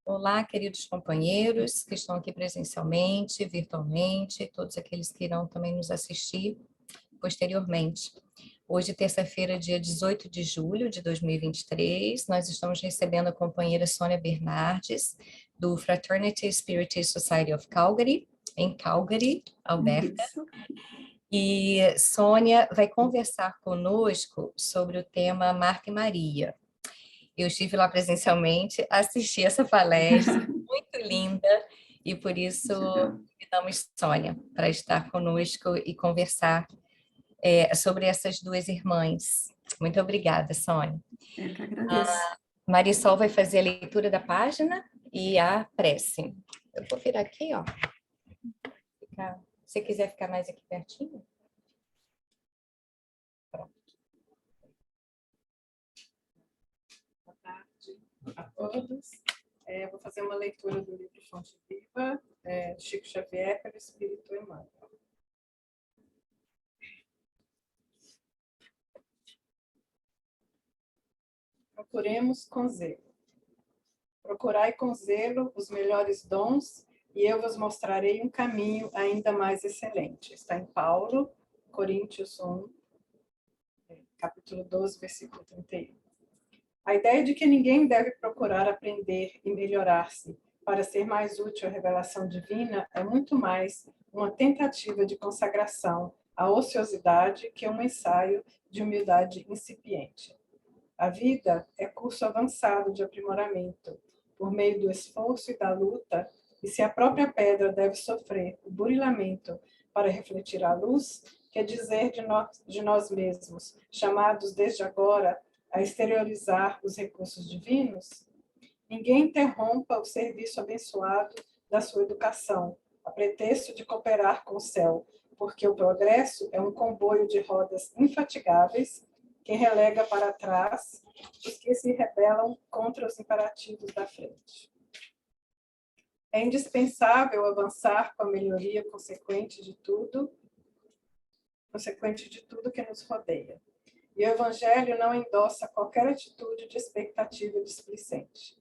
Olá, queridos companheiros que estão aqui presencialmente, virtualmente, todos aqueles que irão também nos assistir posteriormente. Hoje, terça-feira, dia 18 de julho de 2023, nós estamos recebendo a companheira Sônia Bernardes, do Fraternity Spirit Society of Calgary, em Calgary, Alberta. Isso. E Sônia vai conversar conosco sobre o tema Marta e Maria. Eu estive lá presencialmente, assisti essa palestra, muito linda, e por isso convidamos Sônia para estar conosco e conversar sobre essas duas irmãs. Muito obrigada, Sônia. Eu que agradeço. Marisol vai fazer a leitura da página e a prece. Eu vou virar aqui, ó. Se você quiser ficar mais aqui pertinho. Pronto. Boa tarde a todos. Vou fazer uma leitura do livro Fonte Viva, de Chico Xavier, pelo Espírito Emmanuel. Procuremos com zelo. Procurai com zelo os melhores dons e eu vos mostrarei um caminho ainda mais excelente. Está em Paulo, Coríntios 1, capítulo 12, versículo 31. A ideia de que ninguém deve procurar aprender e melhorar-se para ser mais útil à revelação divina é muito mais uma tentativa de consagração à ociosidade que um ensaio de humildade incipiente. A vida é curso avançado de aprimoramento, por meio do esforço e da luta, e se a própria pedra deve sofrer o burilamento para refletir a luz, quer dizer de nós mesmos, chamados desde agora a exteriorizar os recursos divinos, ninguém interrompa o serviço abençoado da sua educação, a pretexto de cooperar com o céu, porque o progresso é um comboio de rodas infatigáveis que relega para trás os que se rebelam contra os imperativos da frente. É indispensável avançar com a melhoria consequente de tudo que nos rodeia. E o Evangelho não endossa qualquer atitude de expectativa displicente.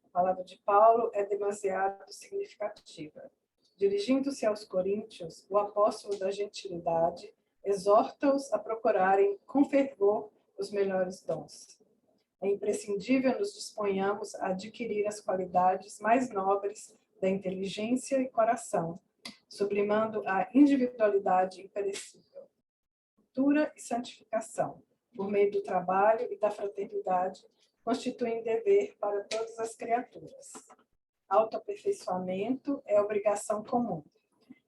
A palavra de Paulo é demasiado significativa. Dirigindo-se aos coríntios, o apóstolo da gentilidade exorta-os a procurarem com fervor os melhores dons. É imprescindível nos disponhamos a adquirir as qualidades mais nobres da inteligência e coração, sublimando a individualidade imperecível. Cultura e santificação, por meio do trabalho e da fraternidade, constituem dever para todas as criaturas. Autoaperfeiçoamento é obrigação comum.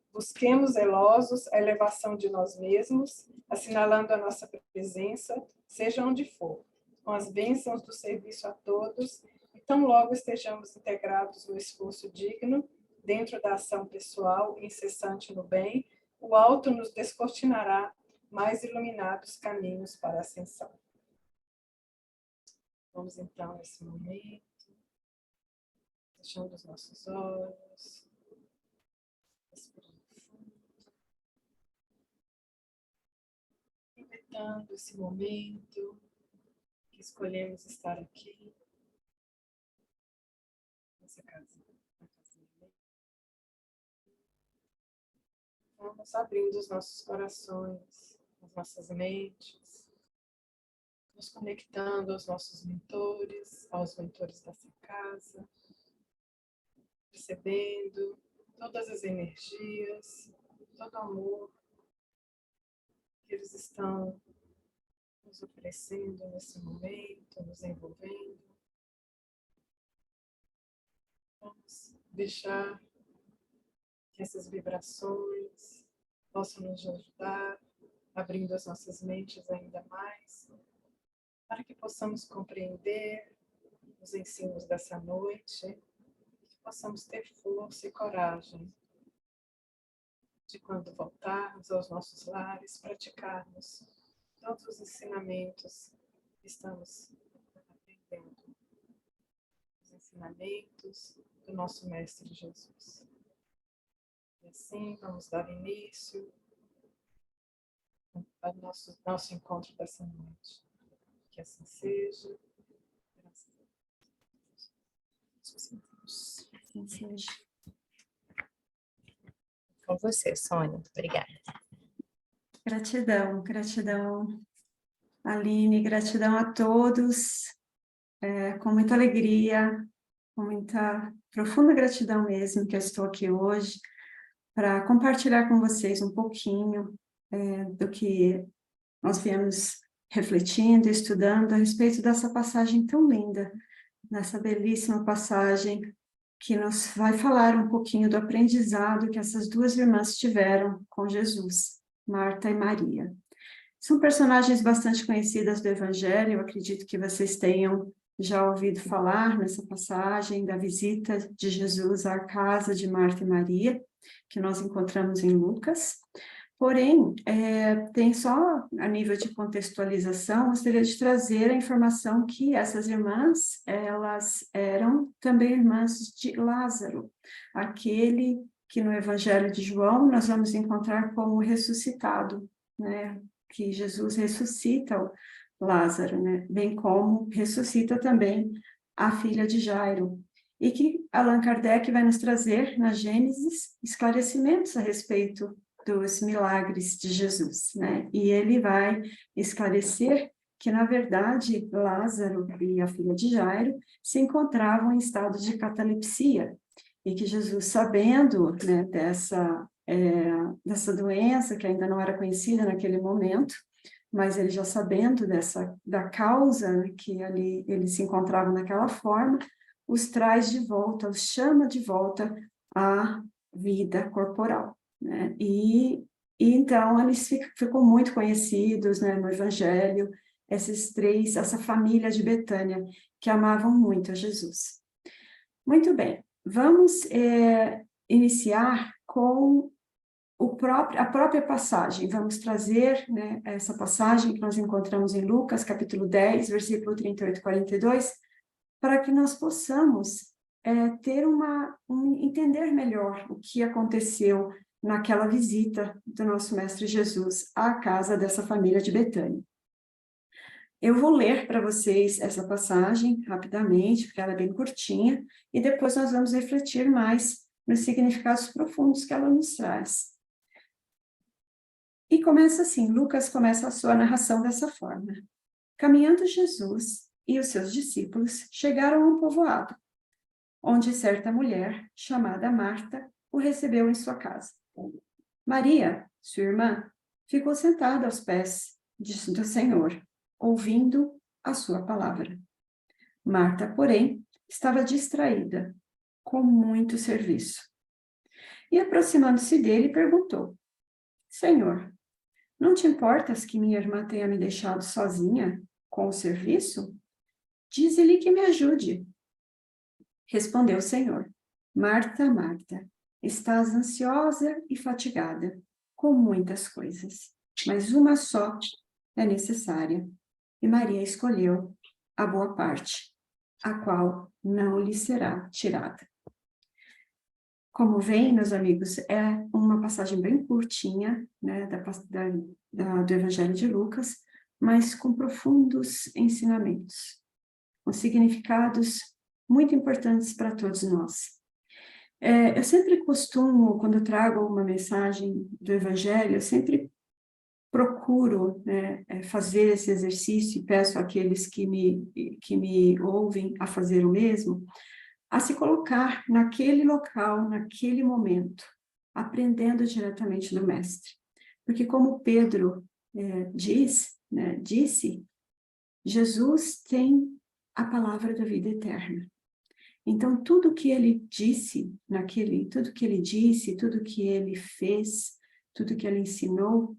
Busquemos zelosos a elevação de nós mesmos, assinalando a nossa presença, seja onde for, com as bênçãos do serviço a todos, e tão logo estejamos integrados no esforço digno, dentro da ação pessoal incessante no bem, o alto nos descortinará mais iluminados caminhos para a ascensão. Vamos então, nesse momento, fechando os nossos olhos, respirando fundo, inventando esse momento que escolhemos estar aqui, nessa casinha. Vamos abrindo os nossos corações, as nossas mentes, nos conectando aos nossos mentores, aos mentores dessa casa, percebendo todas as energias, todo o amor que eles estão nos oferecendo nesse momento, nos envolvendo. Vamos deixar que essas vibrações possam nos ajudar, abrindo as nossas mentes ainda mais, para que possamos compreender os ensinos dessa noite, que possamos ter força e coragem de, quando voltarmos aos nossos lares, praticarmos todos os ensinamentos que estamos aprendendo, os ensinamentos do nosso Mestre Jesus. E assim, vamos dar início ao nosso encontro dessa noite. Que assim seja. Graças a Deus. Assim seja. Com você, Sônia. Obrigada. Gratidão, gratidão, Aline, gratidão a todos, com muita alegria, com muita profunda gratidão mesmo que eu estou aqui hoje para compartilhar com vocês um pouquinho do que nós viemos refletindo, estudando a respeito dessa passagem tão linda, nessa belíssima passagem que nos vai falar um pouquinho do aprendizado que essas duas irmãs tiveram com Jesus, Marta e Maria. São personagens bastante conhecidas do Evangelho, eu acredito que vocês tenham já ouvido falar nessa passagem da visita de Jesus à casa de Marta e Maria, que nós encontramos em Lucas. Porém, tem só a nível de contextualização, gostaria de trazer a informação que essas irmãs, elas eram também irmãs de Lázaro, aquele que no Evangelho de João nós vamos encontrar como ressuscitado, né? Que Jesus ressuscita o Lázaro, né? Bem como ressuscita também a filha de Jairo. E que Allan Kardec vai nos trazer na Gênesis esclarecimentos a respeito dos milagres de Jesus, né? E ele vai esclarecer que, na verdade, Lázaro e a filha de Jairo se encontravam em estado de catalepsia, e que Jesus, sabendo, né, dessa doença, que ainda não era conhecida naquele momento, mas ele já sabendo da causa, né, que ali eles se encontravam naquela forma, os traz de volta, os chama de volta à vida corporal. Né? E então eles ficam muito conhecidos, né, no Evangelho, essa família de Betânia, que amavam muito a Jesus. Muito bem, vamos iniciar com a própria passagem. Vamos trazer, né, essa passagem que nós encontramos em Lucas, capítulo 10, versículo 38 e 42, para que nós possamos entender melhor o que aconteceu naquela visita do nosso Mestre Jesus à casa dessa família de Betânia. Eu vou ler para vocês essa passagem rapidamente, porque ela é bem curtinha, e depois nós vamos refletir mais nos significados profundos que ela nos traz. E começa assim, Lucas começa a sua narração dessa forma. Caminhando Jesus e os seus discípulos chegaram a um povoado, onde certa mulher, chamada Marta, o recebeu em sua casa. Maria, sua irmã, ficou sentada aos pés do Senhor, ouvindo a sua palavra. Marta, porém, estava distraída, com muito serviço. E aproximando-se dele, perguntou: Senhor, não te importas que minha irmã tenha me deixado sozinha com o serviço? Dize-lhe que me ajude. Respondeu o Senhor: Marta, Marta, estás ansiosa e fatigada com muitas coisas, mas uma só é necessária. E Maria escolheu a boa parte, a qual não lhe será tirada. Como veem, meus amigos, é uma passagem bem curtinha, né, do Evangelho de Lucas, mas com profundos ensinamentos, com significados muito importantes para todos nós. Eu sempre costumo, quando eu trago uma mensagem do Evangelho, eu sempre procuro, né, fazer esse exercício e peço àqueles que me ouvem a fazer o mesmo, a se colocar naquele local, naquele momento, aprendendo diretamente do Mestre. Porque como Pedro disse, Jesus tem a palavra da vida eterna. Então, tudo que ele disse tudo que ele disse, tudo que ele fez, tudo que ele ensinou,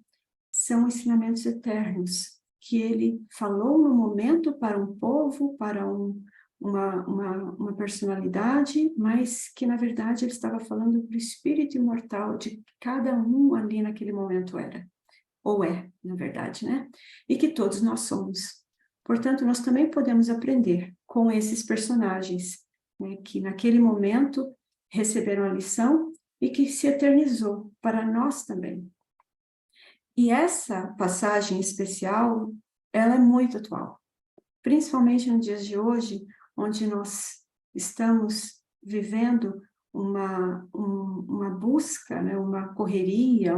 são ensinamentos eternos, que ele falou no momento para um povo, para uma personalidade, mas que, na verdade, ele estava falando para o espírito imortal de cada um ali naquele momento ou na verdade, né? E que todos nós somos. Portanto, nós também podemos aprender com esses personagens, né, que naquele momento receberam a lição e que se eternizou para nós também. E essa passagem especial, ela é muito atual, principalmente nos dias de hoje, onde nós estamos vivendo uma busca, né, uma correria,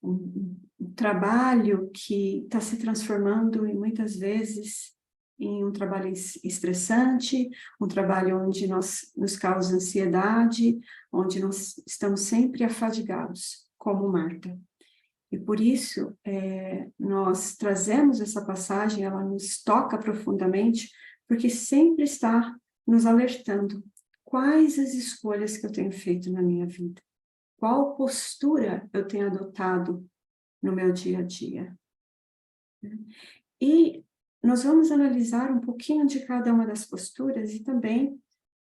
um trabalho que está se transformando muitas vezes em um trabalho estressante, um trabalho onde nos causa ansiedade, onde nós estamos sempre afadigados, como Marta. E por isso, nós trazemos essa passagem, ela nos toca profundamente, porque sempre está nos alertando quais as escolhas que eu tenho feito na minha vida, qual postura eu tenho adotado no meu dia a dia. E nós vamos analisar um pouquinho de cada uma das posturas e também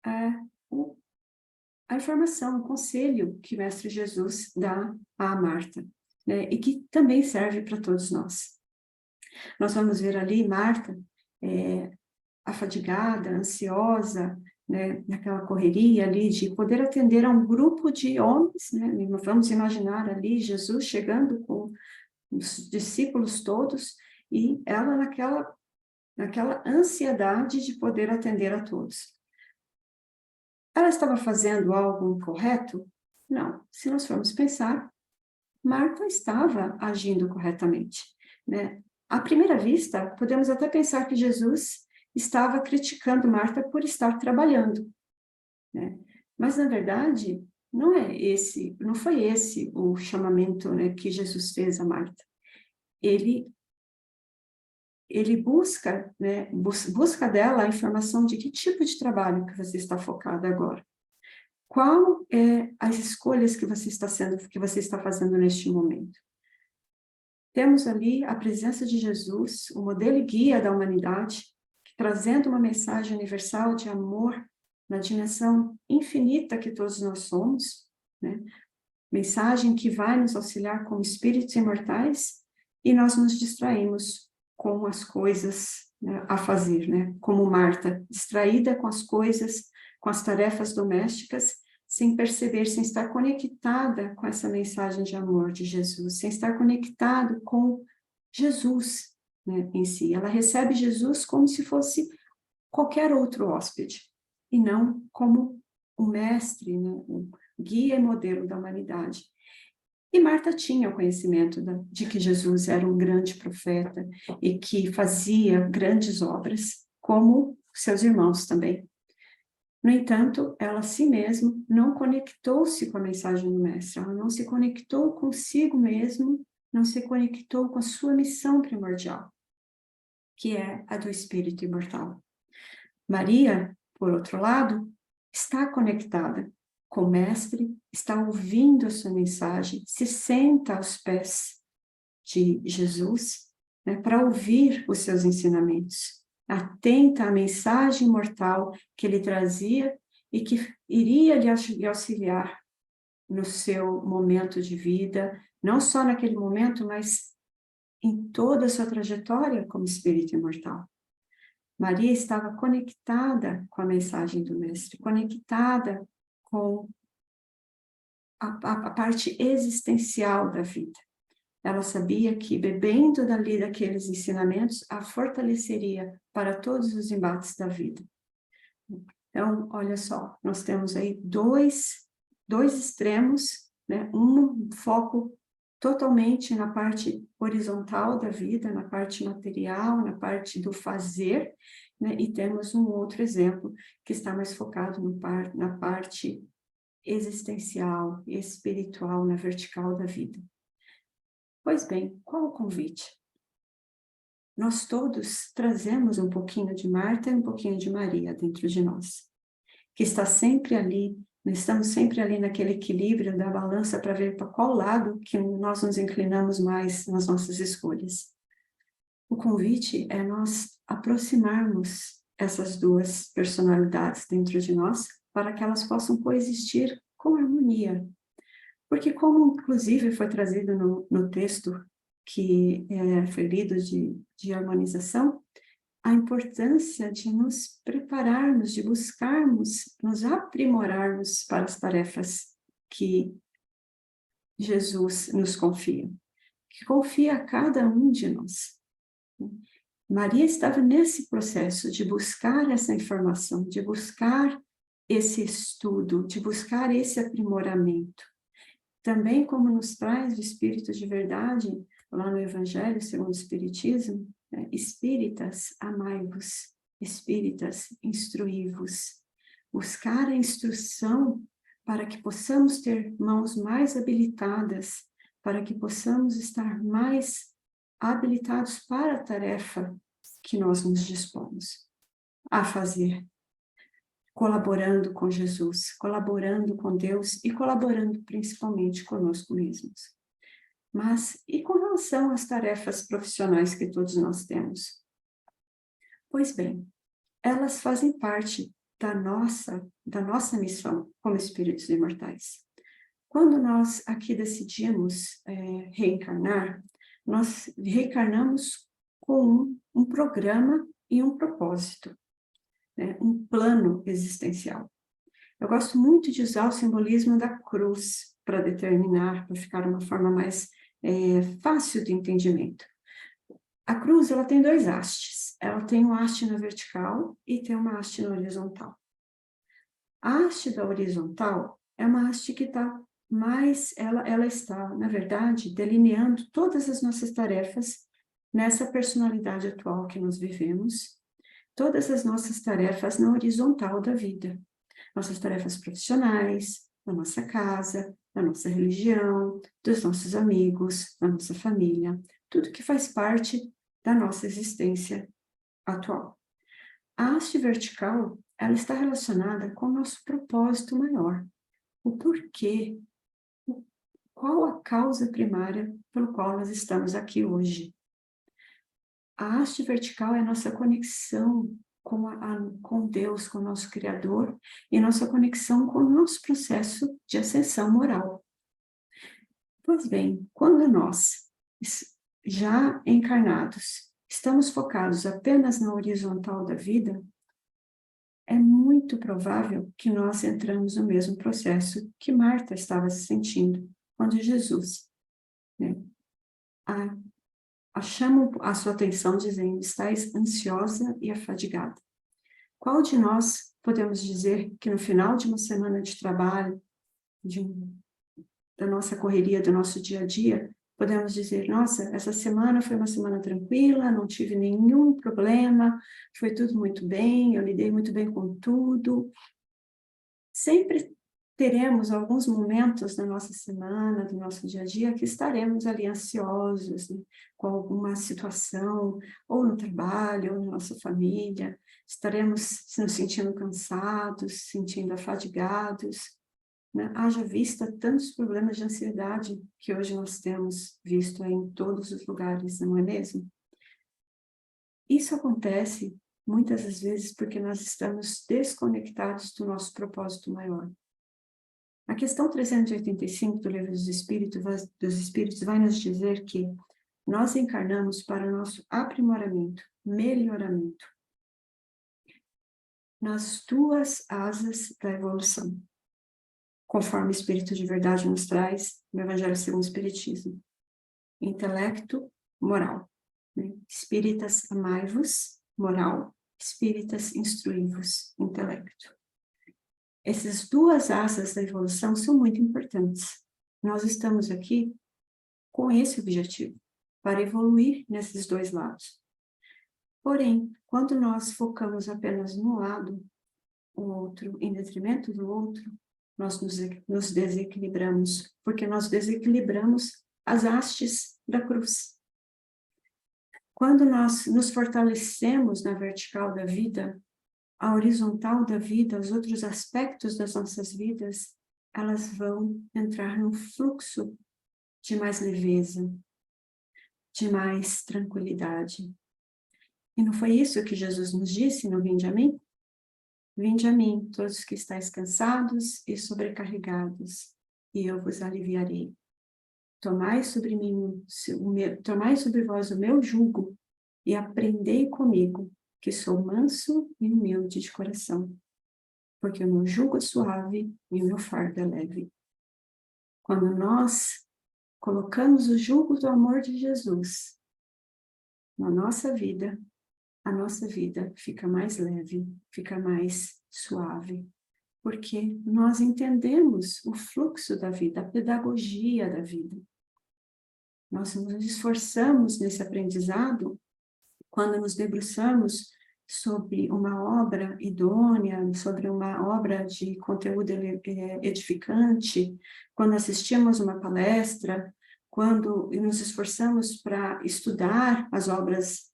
a informação, o conselho que o Mestre Jesus dá a Marta, né, e que também serve para todos nós. Nós vamos ver ali Marta, afadigada, ansiosa, né, naquela correria ali de poder atender a um grupo de homens, né, vamos imaginar ali Jesus chegando com os discípulos todos, e ela naquela ansiedade de poder atender a todos. Ela estava fazendo algo incorreto? Não. Se nós formos pensar, Marta estava agindo corretamente, né? À primeira vista, podemos até pensar que Jesus estava criticando Marta por estar trabalhando, né? Mas, na verdade, não foi esse o chamamento, né, que Jesus fez a Marta. Ele busca, né, busca dela a informação de que tipo de trabalho que você está focada agora. Qual é as escolhas que você está fazendo neste momento? Temos ali a presença de Jesus, o modelo e guia da humanidade, trazendo uma mensagem universal de amor na dimensão infinita que todos nós somos, né? Mensagem que vai nos auxiliar como espíritos imortais, e nós nos distraímos com as coisas, né, a fazer, né? Como Marta, distraída com as coisas, com as tarefas domésticas, sem perceber, sem estar conectada com essa mensagem de amor de Jesus, sem estar conectado com Jesus, né, em si. Ela recebe Jesus como se fosse qualquer outro hóspede, e não como o mestre, né, o guia e modelo da humanidade. E Marta tinha o conhecimento de que Jesus era um grande profeta e que fazia grandes obras, como seus irmãos também. No entanto, ela a si mesma não conectou-se com a mensagem do Mestre, ela não se conectou consigo mesmo, não se conectou com a sua missão primordial, que é a do Espírito imortal. Maria, por outro lado, está conectada com o Mestre, está ouvindo a sua mensagem, se senta aos pés de Jesus, né, para ouvir os seus ensinamentos, atenta à mensagem imortal que ele trazia e que iria lhe auxiliar no seu momento de vida, não só naquele momento, mas em toda a sua trajetória como espírito imortal. Maria estava conectada com a mensagem do Mestre, conectada com a parte existencial da vida. Ela sabia que, bebendo dali daqueles ensinamentos, a fortaleceria para todos os embates da vida. Então, olha só, nós temos aí dois extremos, né? Um foco totalmente na parte horizontal da vida, na parte material, na parte do fazer, né? E temos um outro exemplo que está mais focado na parte existencial, espiritual, na vertical da vida. Pois bem, qual o convite? Nós todos trazemos um pouquinho de Marta e um pouquinho de Maria dentro de nós, que está sempre ali, nós estamos sempre ali naquele equilíbrio da balança para ver para qual lado que nós nos inclinamos mais nas nossas escolhas. O convite é nós aproximarmos essas duas personalidades dentro de nós para que elas possam coexistir com harmonia. Porque como, inclusive, foi trazido no texto que foi lido de harmonização, a importância de nos prepararmos, de buscarmos, nos aprimorarmos para as tarefas que Jesus nos confia, que confia a cada um de nós. Maria estava nesse processo de buscar essa informação, de buscar esse estudo, de buscar esse aprimoramento. Também como nos traz o Espírito de verdade, lá no Evangelho segundo o Espiritismo, espíritas, amai-vos, espíritas, instruí-vos. Buscar a instrução para que possamos ter mãos mais habilitadas, para que possamos estar mais habilitados para a tarefa que nós nos dispomos a fazer, colaborando com Jesus, colaborando com Deus e colaborando principalmente conosco mesmos. Mas e com relação às tarefas profissionais que todos nós temos? Pois bem, elas fazem parte da nossa missão como espíritos imortais. Quando nós aqui decidimos reencarnar, nós reencarnamos com um programa e um propósito, né? Um plano existencial. Eu gosto muito de usar o simbolismo da cruz para determinar, para ficar uma forma mais fácil de entendimento. A cruz, ela tem 2 hastes. Ela tem uma haste na vertical e tem uma haste na horizontal. A haste da horizontal é uma haste que está mais, ela está, na verdade, delineando todas as nossas tarefas nessa personalidade atual que nós vivemos, todas as nossas tarefas na horizontal da vida. Nossas tarefas profissionais, na nossa casa, na nossa religião, dos nossos amigos, na nossa família, tudo que faz parte da nossa existência atual. A haste vertical, ela está relacionada com o nosso propósito maior. O porquê, qual a causa primária pelo qual nós estamos aqui hoje. A haste vertical é a nossa conexão com Deus, com o nosso Criador, e nossa conexão com o nosso processo de ascensão moral. Pois bem, quando nós, já encarnados, estamos focados apenas na horizontal da vida, é muito provável que nós entramos no mesmo processo que Marta estava se sentindo quando Jesus, né, chama a sua atenção dizendo: "Estais ansiosa e afadigada". Qual de nós podemos dizer que no final de uma semana de trabalho, da nossa correria, do nosso dia a dia, podemos dizer: nossa, essa semana foi uma semana tranquila, não tive nenhum problema, foi tudo muito bem, eu lidei muito bem com tudo. Sempre teremos alguns momentos da nossa semana, do nosso dia a dia, que estaremos ali ansiosos, né, com alguma situação, ou no trabalho, ou na nossa família, estaremos nos sentindo cansados, sentindo afadigados, né? Haja vista tantos problemas de ansiedade que hoje nós temos visto aí em todos os lugares, não é mesmo? Isso acontece muitas das vezes porque nós estamos desconectados do nosso propósito maior. A questão 385 do Livro dos Espíritos vai nos dizer que nós encarnamos para o nosso aprimoramento, melhoramento, nas 2 asas da evolução, conforme o Espírito de Verdade nos traz no Evangelho segundo o Espiritismo. Intelecto, moral. Né? Espíritas, amai-vos, moral. Espíritas, instruí-vos, intelecto. Essas 2 asas da evolução são muito importantes. Nós estamos aqui com esse objetivo, para evoluir nesses 2 lados. Porém, quando nós focamos apenas num lado, o outro em detrimento do outro, nós nos desequilibramos, porque nós desequilibramos as hastes da cruz. Quando nós nos fortalecemos na vertical da vida, a horizontal da vida, os outros aspectos das nossas vidas, elas vão entrar num fluxo de mais leveza, de mais tranquilidade. E não foi isso que Jesus nos disse no Vinde a mim? Vinde a mim, todos que estáis cansados e sobrecarregados, e eu vos aliviarei. Tomai sobre vós o meu jugo e aprendei comigo, que sou manso e humilde de coração, porque o meu jugo é suave e o meu fardo é leve. Quando nós colocamos o jugo do amor de Jesus na nossa vida, a nossa vida fica mais leve, fica mais suave, porque nós entendemos o fluxo da vida, a pedagogia da vida. Nós nos esforçamos nesse aprendizado quando nos debruçamos sobre uma obra idônea, sobre uma obra de conteúdo edificante, quando assistimos uma palestra, quando nos esforçamos para estudar as obras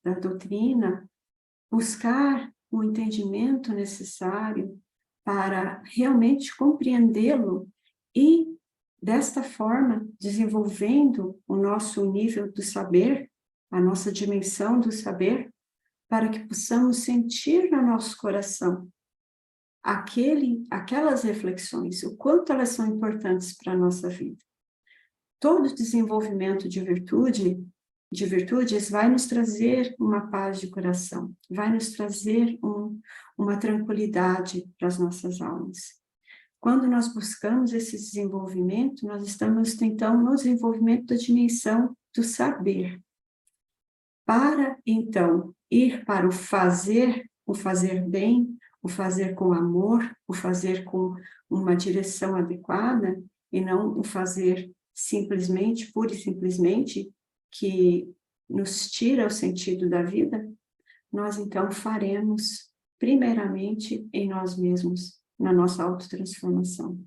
da doutrina, buscar o entendimento necessário para realmente compreendê-lo e, desta forma, desenvolvendo o nosso nível do saber, a nossa dimensão do saber, para que possamos sentir no nosso coração aquelas reflexões, o quanto elas são importantes para a nossa vida. Todo desenvolvimento de virtudes vai nos trazer uma paz de coração, vai nos trazer uma tranquilidade para as nossas almas. Quando nós buscamos esse desenvolvimento, nós estamos, então, no desenvolvimento da dimensão do saber. Para, então, ir para o fazer bem, o fazer com amor, o fazer com uma direção adequada, e não o fazer simplesmente, pura e simplesmente, que nos tira o sentido da vida, nós então faremos, primeiramente, em nós mesmos, na nossa autotransformação.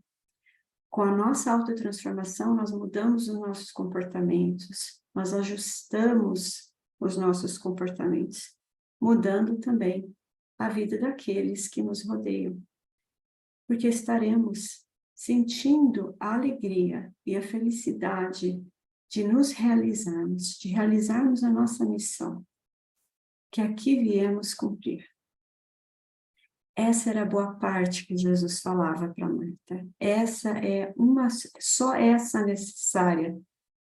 Com a nossa autotransformação, nós mudamos os nossos comportamentos, nós ajustamos os nossos comportamentos, mudando também a vida daqueles que nos rodeiam. Porque estaremos sentindo a alegria e a felicidade de nos realizarmos, de realizarmos a nossa missão, que aqui viemos cumprir. Essa era a boa parte que Jesus falava para Marta. Essa é só essa necessária,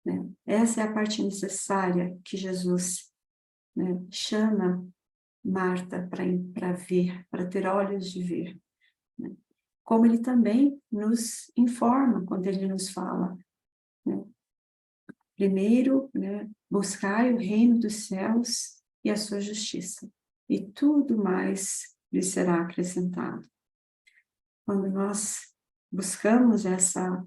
né? Essa é a parte necessária que Jesus, né, chama Marta para ver, para ter olhos de ver, né? Como ele também nos informa quando ele nos fala, né? Primeiro, né, buscai o reino dos céus e a sua justiça, e tudo mais lhe será acrescentado. Quando nós buscamos essa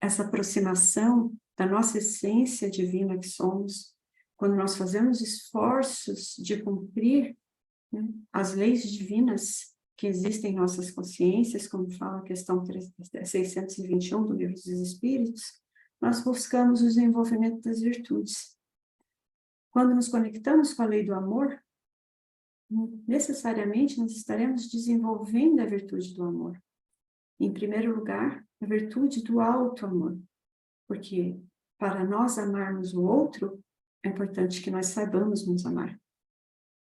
aproximação da nossa essência divina que somos, quando nós fazemos esforços de cumprir, né, as leis divinas que existem em nossas consciências, como fala a questão 621 do Livro dos Espíritos, nós buscamos o desenvolvimento das virtudes. Quando nos conectamos com a lei do amor, necessariamente nós estaremos desenvolvendo a virtude do amor. Em primeiro lugar, a virtude do alto amor, porque para nós amarmos o outro, é importante que nós saibamos nos amar.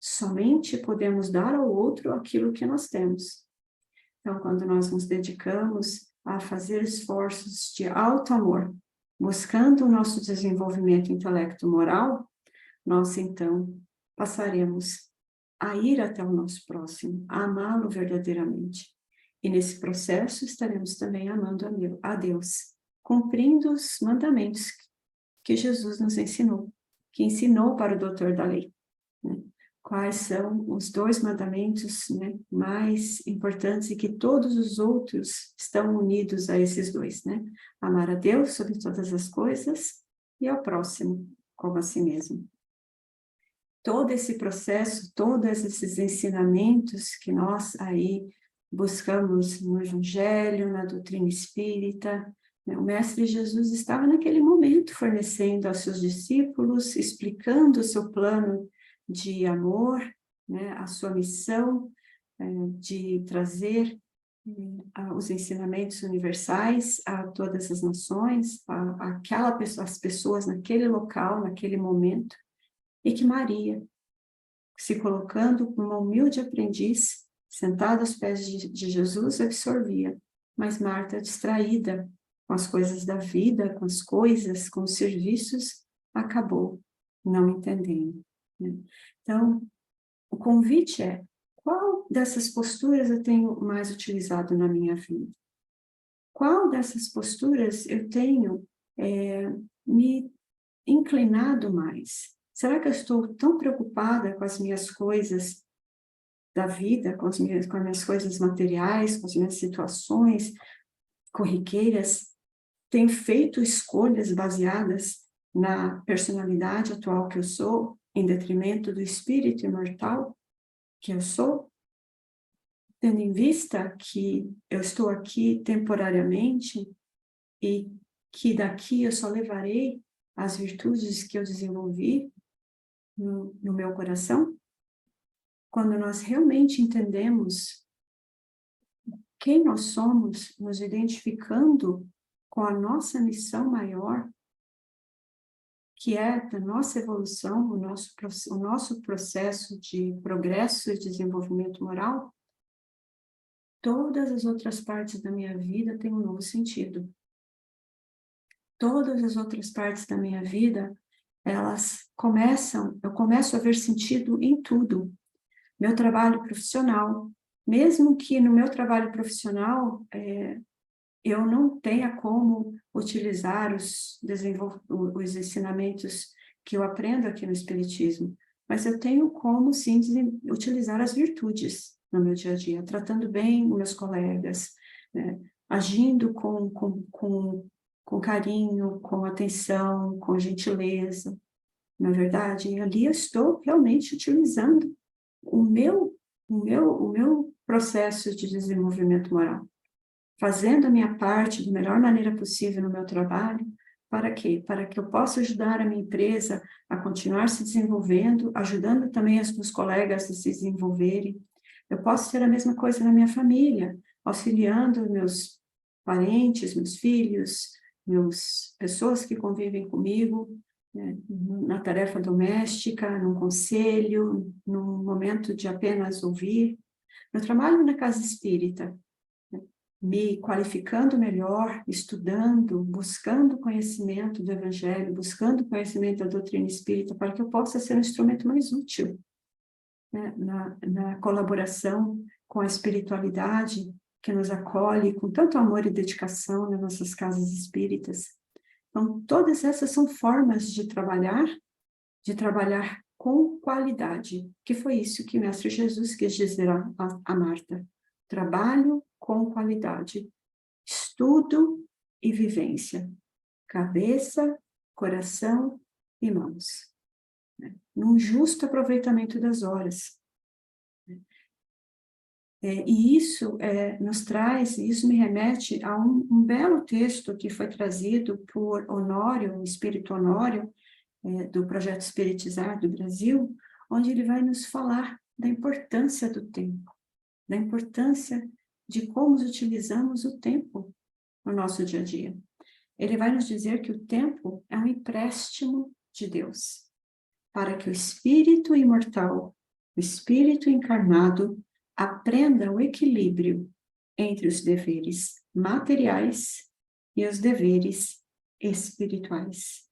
Somente podemos dar ao outro aquilo que nós temos. Então, quando nós nos dedicamos a fazer esforços de alto amor, buscando o nosso desenvolvimento intelecto-moral, nós, então, passaremos a ir até o nosso próximo, a amá-lo verdadeiramente. E nesse processo estaremos também amando a Deus, cumprindo os mandamentos que Jesus nos ensinou, que ensinou para o doutor da lei, né? Quais são os 2 mandamentos, né, mais importantes e que todos os outros estão unidos a esses 2, né? Amar a Deus sobre todas as coisas e ao próximo como a si mesmo. Todo esse processo, todos esses ensinamentos que nós aí buscamos no Evangelho, na doutrina espírita, né? O Mestre Jesus estava naquele momento fornecendo aos seus discípulos, explicando o seu plano de amor, né? A sua missão de trazer os ensinamentos universais a todas as nações, as pessoas naquele local, naquele momento, e que Maria, se colocando como uma humilde aprendiz, sentada aos pés de Jesus, absorvia, mas Marta, distraída com as coisas da vida, com as coisas, com os serviços, acabou não entendendo, né? Então, o convite é: qual dessas posturas eu tenho mais utilizado na minha vida? Qual dessas posturas eu tenho me inclinado mais? Será que eu estou tão preocupada com as minhas coisas da vida, com as minhas coisas materiais, com as minhas situações corriqueiras, tenho feito escolhas baseadas na personalidade atual que eu sou, em detrimento do espírito imortal que eu sou, tendo em vista que eu estou aqui temporariamente e que daqui eu só levarei as virtudes que eu desenvolvi no meu coração. Quando nós realmente entendemos quem nós somos, nos identificando com a nossa missão maior, que é da nossa evolução, o nosso processo de progresso e desenvolvimento moral, todas as outras partes da minha vida têm um novo sentido. Todas as outras partes da minha vida, eu começo a ver sentido em tudo. Meu trabalho profissional, mesmo que no meu trabalho profissional eu não tenha como utilizar os ensinamentos que eu aprendo aqui no Espiritismo, mas eu tenho como, sim, utilizar as virtudes no meu dia a dia, tratando bem os meus colegas, né? Agindo com carinho, com atenção, com gentileza. Na verdade, e ali eu estou realmente utilizando o meu processo de desenvolvimento moral, fazendo a minha parte da melhor maneira possível no meu trabalho. Para quê? Para que eu possa ajudar a minha empresa a continuar se desenvolvendo, ajudando também os meus colegas a se desenvolverem. Eu posso ter a mesma coisa na minha família, auxiliando meus parentes, meus filhos, pessoas que convivem comigo, né, na tarefa doméstica, num conselho, num momento de apenas ouvir. Eu trabalho na casa espírita, me qualificando melhor, estudando, buscando conhecimento do Evangelho, buscando conhecimento da doutrina espírita, para que eu possa ser um instrumento mais útil, né, na colaboração com a espiritualidade que nos acolhe com tanto amor e dedicação nas nossas casas espíritas. Então, todas essas são formas de trabalhar com qualidade, que foi isso que o Mestre Jesus quis dizer a Marta. Trabalho com qualidade, estudo e vivência, cabeça, coração e mãos, né? Num justo aproveitamento das horas. E isso nos traz, isso me remete a um belo texto que foi trazido por Honório, o Espírito Honório, do Projeto Espiritizar do Brasil, onde ele vai nos falar da importância do tempo, da importância de como utilizamos o tempo no nosso dia a dia. Ele vai nos dizer que o tempo é um empréstimo de Deus, para que o espírito imortal, o espírito encarnado, aprenda o equilíbrio entre os deveres materiais e os deveres espirituais.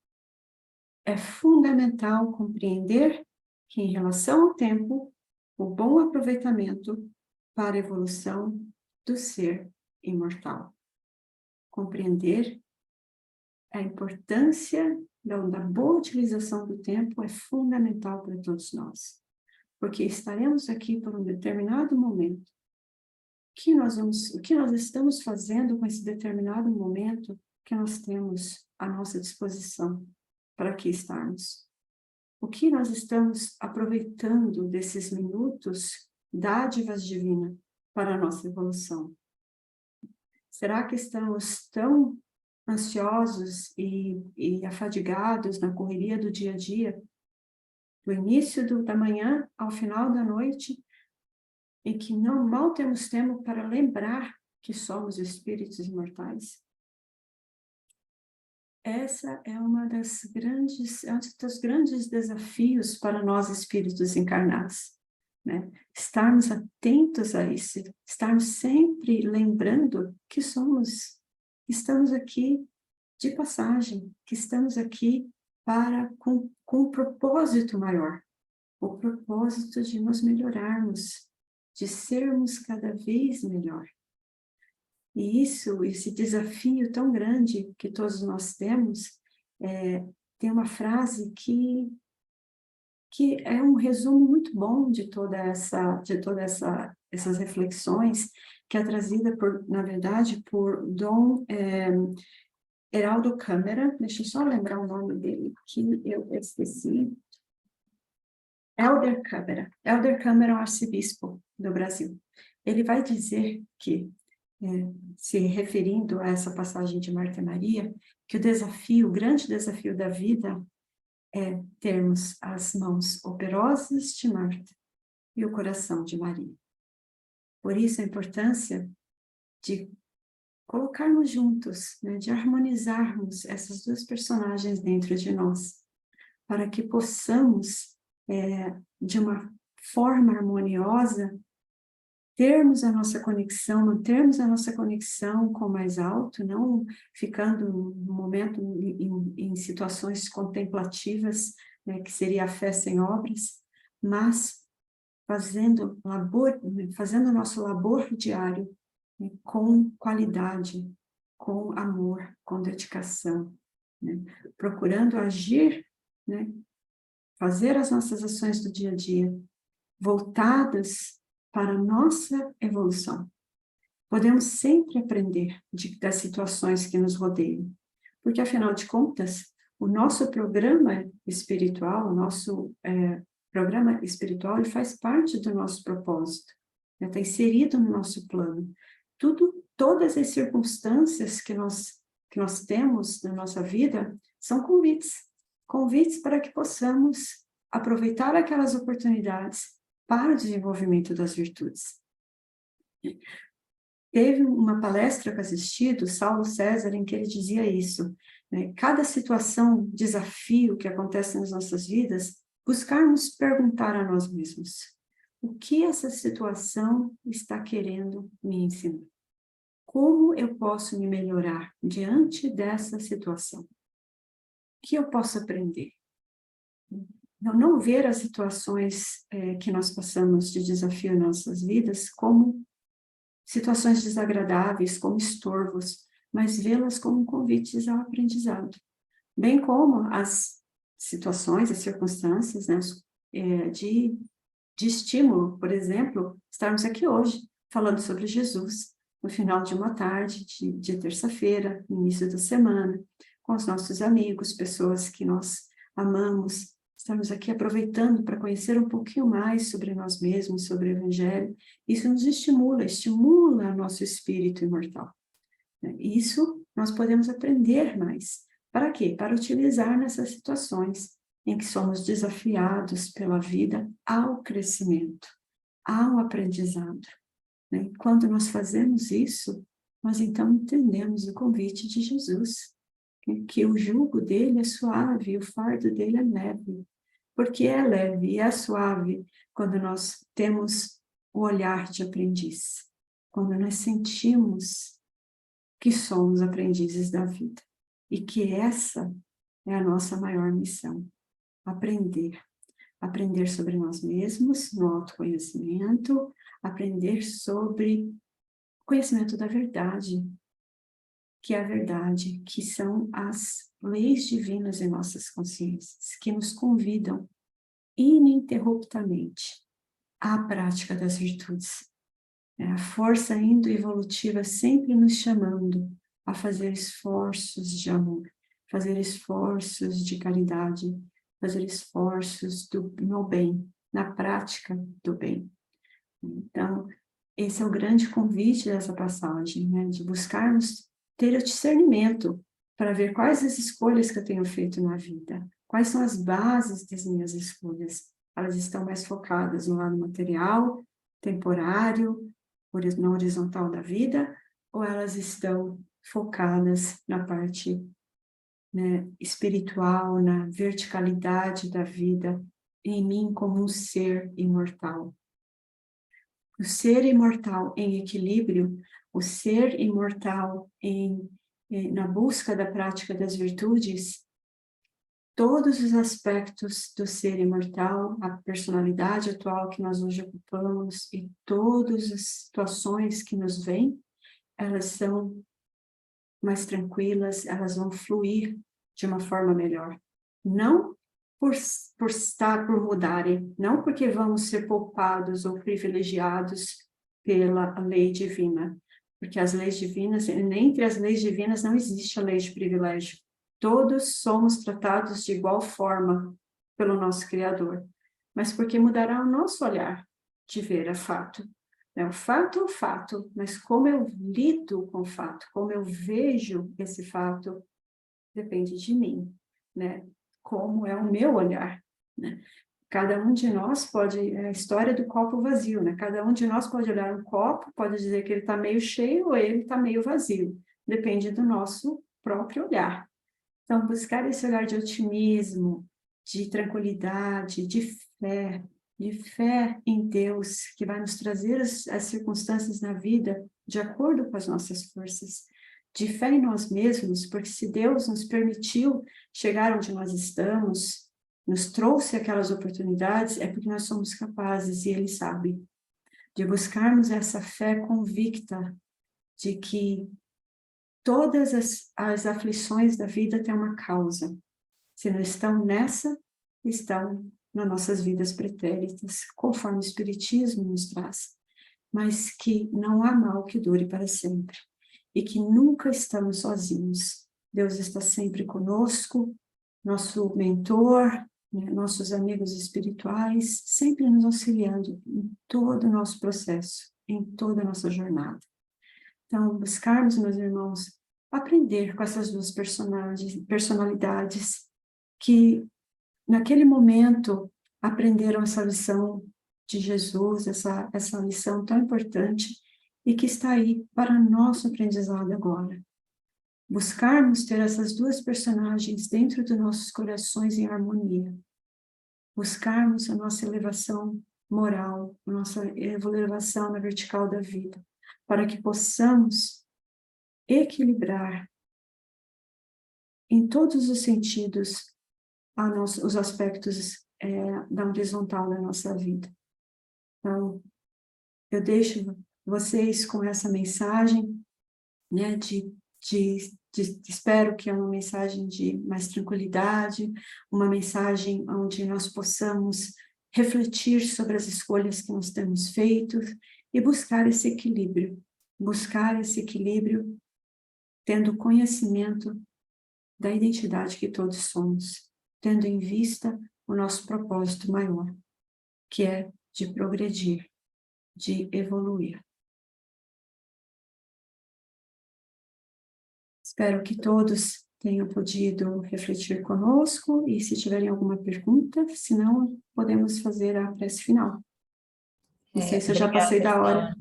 É fundamental compreender que, em relação ao tempo, o bom aproveitamento para a evolução do ser imortal. Compreender a importância da boa utilização do tempo é fundamental para todos nós, porque estaremos aqui por um determinado momento. O que nós estamos fazendo com esse determinado momento que nós temos à nossa disposição para aqui estarmos? O que nós estamos aproveitando desses minutos, dádivas divinas, para a nossa evolução? Será que estamos tão ansiosos e afadigados na correria do dia a dia, do início da manhã ao final da noite, e que mal temos tempo para lembrar que somos espíritos imortais? Essa é um dos grandes desafios para nós espíritos encarnados, né? Estarmos atentos a isso, estarmos sempre lembrando que estamos aqui de passagem, que estamos aqui com um propósito maior, o propósito de nos melhorarmos, de sermos cada vez melhor. E esse desafio tão grande que todos nós temos, tem uma frase que que é um resumo muito bom de essas reflexões, que é trazida, na verdade, por Dom Heraldo Câmara. Deixa eu só lembrar o nome dele, que eu esqueci. Helder Câmara. Helder Câmara é um arcebispo do Brasil. Ele vai dizer que, se referindo a essa passagem de Marta e Maria, que o grande desafio da vida é termos as mãos operosas de Marta e o coração de Maria. Por isso a importância de colocarmos juntos, né, de harmonizarmos essas duas personagens dentro de nós, para que possamos, de uma forma harmoniosa, mantermos a nossa conexão com o mais alto, não ficando no momento em situações contemplativas, né, que seria a fé sem obras, mas fazendo o nosso labor diário, né, com qualidade, com amor, com dedicação, né, procurando agir, né, fazer as nossas ações do dia a dia voltadas para a nossa evolução. Podemos sempre aprender das situações que nos rodeiam, porque, afinal de contas, o nosso programa espiritual, ele faz parte do nosso propósito, né? Está inserido no nosso plano. Todas as circunstâncias que nós temos na nossa vida são convites para que possamos aproveitar aquelas oportunidades para o desenvolvimento das virtudes. Teve uma palestra que eu assisti do Saulo César em que ele dizia isso, né? Cada situação, desafio que acontece nas nossas vidas, buscarmos perguntar a nós mesmos: o que essa situação está querendo me ensinar? Como eu posso me melhorar diante dessa situação? O que eu posso aprender? Não ver as situações que nós passamos de desafio em nossas vidas como situações desagradáveis, como estorvos, mas vê-las como convites ao aprendizado. Bem como as situações, as circunstâncias, né, de estímulo, por exemplo, estarmos aqui hoje falando sobre Jesus, no final de uma tarde de terça-feira, no início da semana, com os nossos amigos, pessoas que nós amamos. Estamos aqui aproveitando para conhecer um pouquinho mais sobre nós mesmos, sobre o Evangelho. Isso nos estimula nosso espírito imortal. Isso nós podemos aprender mais. Para quê? Para utilizar nessas situações em que somos desafiados pela vida ao crescimento, ao aprendizado. Quando nós fazemos isso, nós então entendemos o convite de Jesus, que o jugo dele é suave, o fardo dele é leve. Porque é leve e é suave quando nós temos o olhar de aprendiz, quando nós sentimos que somos aprendizes da vida e que essa é a nossa maior missão, aprender sobre nós mesmos, no autoconhecimento, aprender sobre o conhecimento da verdade, que é a verdade, que são as leis divinas em nossas consciências, que nos convidam ininterruptamente à prática das virtudes. A força indo-evolutiva sempre nos chamando a fazer esforços de amor, fazer esforços de caridade, fazer esforços no bem, na prática do bem. Então, esse é o grande convite dessa passagem, né? De buscarmos ter o discernimento para ver quais as escolhas que eu tenho feito na vida, quais são as bases das minhas escolhas. Elas estão mais focadas no lado material, temporário, na horizontal da vida, ou elas estão focadas na parte, né, espiritual, na verticalidade da vida, em mim como um ser imortal. O ser imortal em equilíbrio, o ser imortal na busca da prática das virtudes, todos os aspectos do ser imortal, a personalidade atual que nós hoje ocupamos e todas as situações que nos vêm, elas são mais tranquilas, elas vão fluir de uma forma melhor. Não por mudarem, não porque vamos ser poupados ou privilegiados pela lei divina, porque as leis divinas, entre as leis divinas não existe a lei de privilégio. Todos somos tratados de igual forma pelo nosso Criador, mas porque mudará o nosso olhar de ver a fato. O fato é o fato, mas como eu lido com o fato, como eu vejo esse fato, depende de mim, né? Como é o meu olhar, né? Cada um de nós pode, é a história do copo vazio, né? Cada um de nós pode olhar um copo, pode dizer que ele está meio cheio ou ele está meio vazio. Depende do nosso próprio olhar. Então, buscar esse olhar de otimismo, de tranquilidade, de fé em Deus, que vai nos trazer as circunstâncias na vida de acordo com as nossas forças, de fé em nós mesmos, porque se Deus nos permitiu chegar onde nós estamos, nos trouxe aquelas oportunidades, é porque nós somos capazes, e Ele sabe, de buscarmos essa fé convicta de que todas as aflições da vida têm uma causa. Se não estão nessa, estão nas nossas vidas pretéritas, conforme o Espiritismo nos traz, mas que não há mal que dure para sempre, e que nunca estamos sozinhos. Deus está sempre conosco, nosso mentor, né, nossos amigos espirituais, sempre nos auxiliando em todo o nosso processo, em toda a nossa jornada. Então, buscarmos, meus irmãos, aprender com essas duas personalidades que, naquele momento, aprenderam essa lição de Jesus, essa lição tão importante e que está aí para nosso aprendizado agora. Buscarmos ter essas duas personagens dentro dos nossos corações em harmonia. Buscarmos a nossa elevação moral, a nossa elevação na vertical da vida, para que possamos equilibrar em todos os sentidos os aspectos da horizontal da nossa vida. Então, eu deixo vocês com essa mensagem, né, espero que é uma mensagem de mais tranquilidade, uma mensagem onde nós possamos refletir sobre as escolhas que nós temos feito e buscar esse equilíbrio tendo conhecimento da identidade que todos somos, tendo em vista o nosso propósito maior, que é de progredir, de evoluir. Espero que todos tenham podido refletir conosco e se tiverem alguma pergunta, se não, podemos fazer a prece final. Não sei se eu já passei da hora.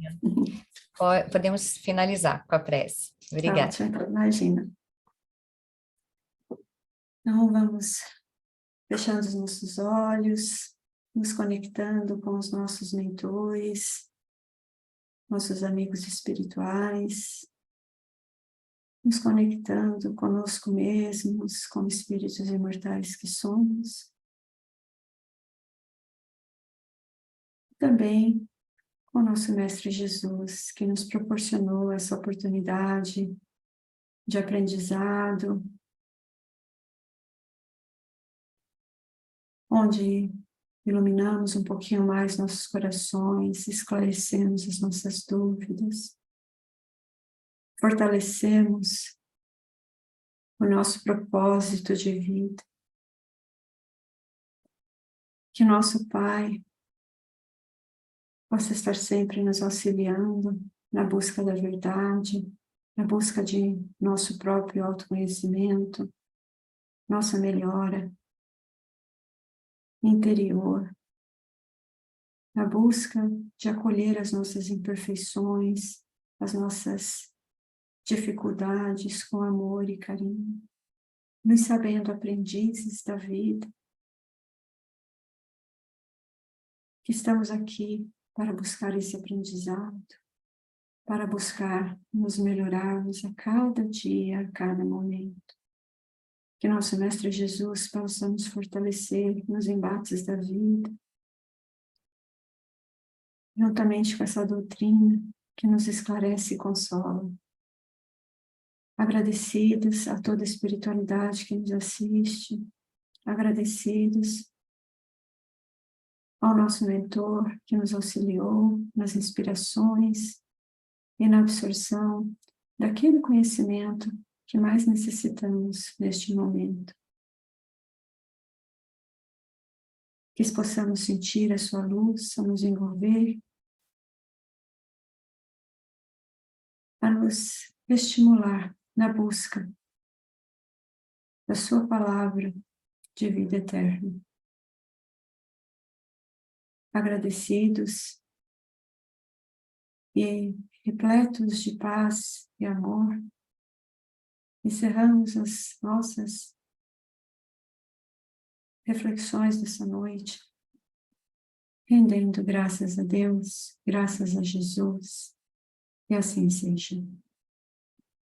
Podemos finalizar com a prece. Obrigada. Ótimo, imagina. Então, vamos fechando os nossos olhos, nos conectando com os nossos mentores, nossos amigos espirituais, nos conectando conosco mesmos, como espíritos imortais que somos. Também com o nosso Mestre Jesus, que nos proporcionou essa oportunidade de aprendizado, onde iluminamos um pouquinho mais nossos corações, esclarecemos as nossas dúvidas, fortalecemos o nosso propósito de vida. Que nosso Pai possa estar sempre nos auxiliando na busca da verdade, na busca de nosso próprio autoconhecimento, nossa melhora interior, na busca de acolher as nossas imperfeições, as nossas dificuldades com amor e carinho, nos sabendo aprendizes da vida, que estamos aqui para buscar esse aprendizado, para buscar nos melhorarmos a cada dia, a cada momento. Que nosso Mestre Jesus possa nos fortalecer nos embates da vida, juntamente com essa doutrina que nos esclarece e consola. Agradecidos a toda a espiritualidade que nos assiste, agradecidos ao nosso mentor que nos auxiliou nas inspirações e na absorção daquele conhecimento que mais necessitamos neste momento. Que possamos sentir a sua luz a nos envolver, a nos estimular na busca da sua palavra de vida eterna. Agradecidos e repletos de paz e amor, encerramos as nossas reflexões dessa noite, rendendo graças a Deus, graças a Jesus, e assim seja.